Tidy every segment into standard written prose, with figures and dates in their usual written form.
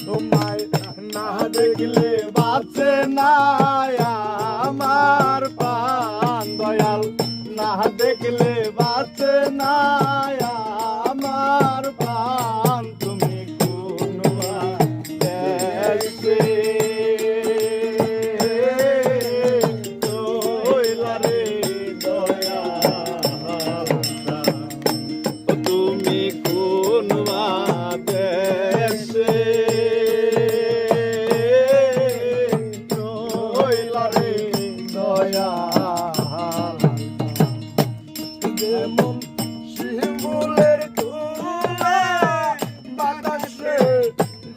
তোমায় না দেখলে বাঁচে না আমার প্রাণ দয়াল, না দেখলে বাঁচে না আমার প্রাণ। তুমি কোন দেশে রইলা রে দয়াল, তুমি কোন দেশে রইলা রে দয়াল। যেমন শিমুলের তুলা বাতাসে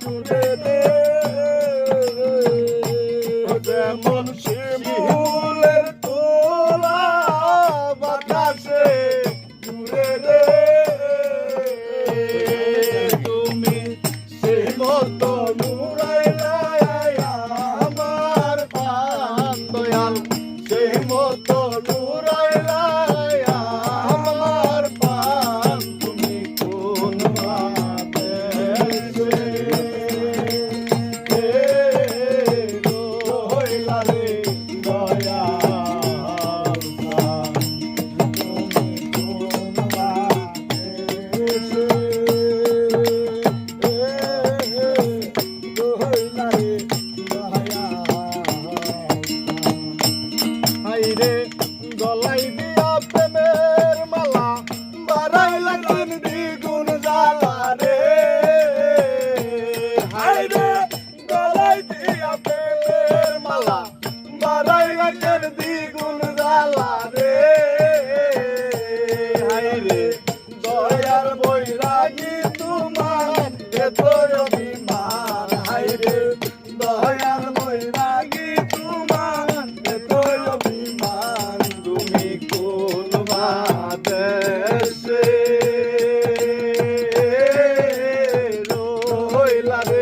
জুড়ে দে, যেমন শিমুলের তুলা বাতাসে জুড়ে দে, তুমি সেই মতো নুরাইলা আমার প্রাণ দয়াল, সেই মতো নুরাইলা আমার প্রাণ। তুমি কোন দেশে রইলা রে দয়াল, তুমি কোন দেশে রইলা রে দয়াল। হাইরে গলাই দিয়া প্রেমের মালা বাড়াইলা কেন দ্বিগুণ জ্বালা রে, হাইরে গলাই দিয়া প্রেমের মালা বাড়াইলা কেন দ্বিগুণ জ্বালা রে, হাইরে দয়ার বৈরাগী তোমার এত অভিমান, হাইরে দয়ার বৈরাগী তোমার এত অভিমান। তুমি কোন দেশে রইলা রে